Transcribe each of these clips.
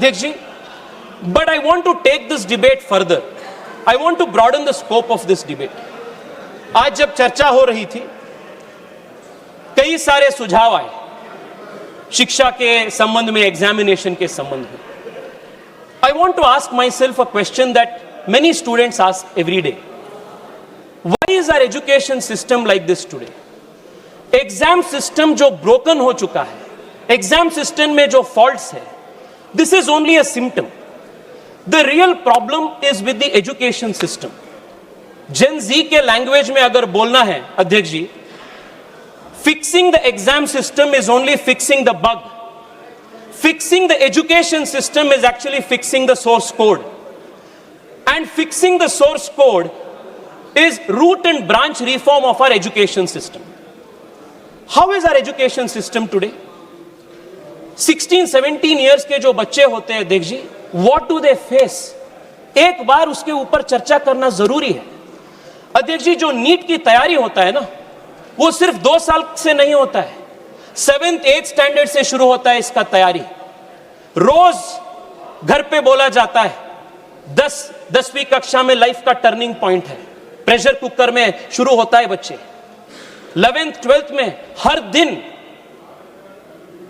Adhyakshi, but I want to take this debate further. I want to broaden the scope of this debate. आज जब चर्चा हो रही थी, कई सारे सुझाव आए शिक्षा के संबंध में, एग्जामिनेशन के संबंध में. I want to ask myself a question that many students ask every day. Why is our education system like this today? Exam system जो ब्रोकन हो चुका है, एग्जाम सिस्टम में जो फॉल्ट्स है, this is only a symptom. The real problem is with the education system. Gen Z के language में अगर बोलना है अध्यक्ष जी, fixing the exam system is only fixing the bug. Fixing the education system is actually fixing the source code. And fixing the source code is root and branch reform of our education system. How is our education system today? 16-17 years के जो बच्चे होते हैं अध्यक्ष जी, what do they face? एक बार उसके ऊपर चर्चा करना जरूरी है अध्यक्ष जी. जो नीट की तैयारी होता है ना, वो सिर्फ 2 साल से नहीं होता है, 7th 8th स्टैंडर्ड से शुरू होता है इसका तैयारी. रोज घर पे बोला जाता है 10वीं कक्षा में लाइफ का टर्निंग पॉइंट है, प्रेशर कुकर में शुरू होता है बच्चे. 11th 12th में हर दिन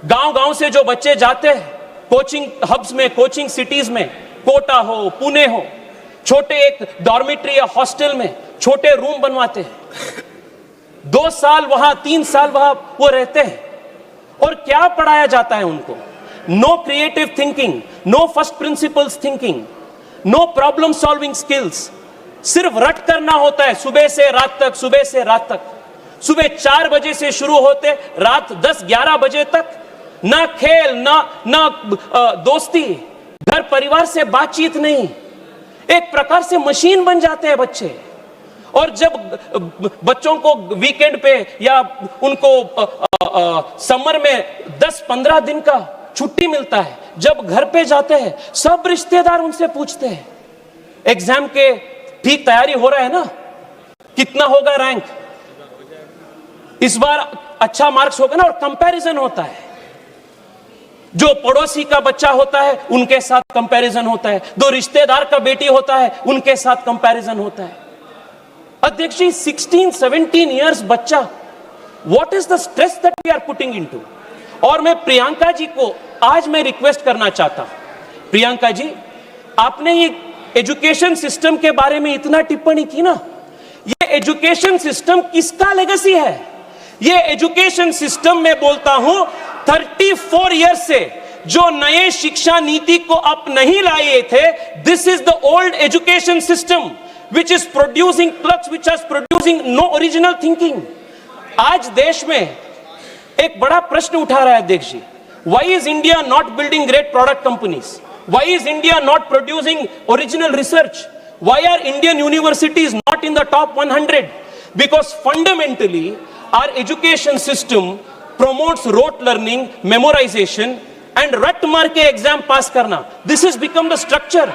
गांव से जो बच्चे जाते हैं कोचिंग हब्स में, कोचिंग सिटीज में, कोटा हो, पुणे हो, छोटे एक डॉर्मिटरी या हॉस्टल में छोटे रूम बनवाते हैं. 2 साल वहां, 3 साल वहां वो रहते हैं. और क्या पढ़ाया जाता है उनको? No creative thinking, no first principles thinking, no problem solving skills. सिर्फ रट करना होता है सुबह से रात तक, सुबह से रात तक. सुबह 4 बजे से शुरू होते रात 10-11 बजे तक. ना खेल, ना दोस्ती, घर परिवार से बातचीत नहीं. एक प्रकार से मशीन बन जाते हैं बच्चे. और जब बच्चों को वीकेंड पे या उनको समर में 10-15 दिन का छुट्टी मिलता है, जब घर पे जाते हैं सब रिश्तेदार उनसे पूछते हैं एग्जाम के ठीक तैयारी हो रहा है ना, कितना होगा रैंक, इस बार अच्छा मार्क्स होगा ना. और कंपैरिजन होता है. जो पड़ोसी का बच्चा होता है उनके साथ कंपैरिजन होता है, दो रिश्तेदार का बेटी होता है उनके साथ कंपैरिजन होता है. अध्यक्ष जी, 16-17 इयर्स बच्चा, what is the stress that we are putting into. और मैं प्रियंका जी को आज मैं रिक्वेस्ट करना चाहता हूं, प्रियंका जी, आपने ये एजुकेशन सिस्टम के बारे में इतना टिप्पणी की ना, ये एजुकेशन सिस्टम किसका लेगेसी है? ये एजुकेशन सिस्टम में बोलता हूं 34 ईयर्स से जो नए शिक्षा नीति को आप नहीं लाए थे, this is the old education system which is producing clerks, which is producing no original thinking. आज देश में एक बड़ा प्रश्न उठा रहा है अध्यक्ष जी, why is India not building great product companies? Why is India not producing original research? Why are Indian universities not in the top 100? Because fundamentally our education system promotes rote learning, memorization and रट मार के exam पास करना. This has become the structure.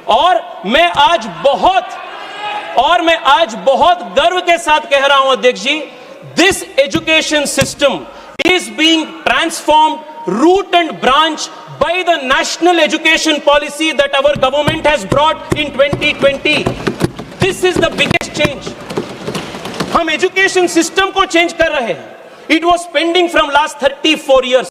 और मैं आज बहुत गर्व के साथ कह रहा हूं अध्यक्ष जी, this education system is being transformed root and branch by the national education policy that our government has brought in 2020. This is the biggest change. हम एजुकेशन सिस्टम को चेंज कर रहे हैं. It was pending from last 34 years.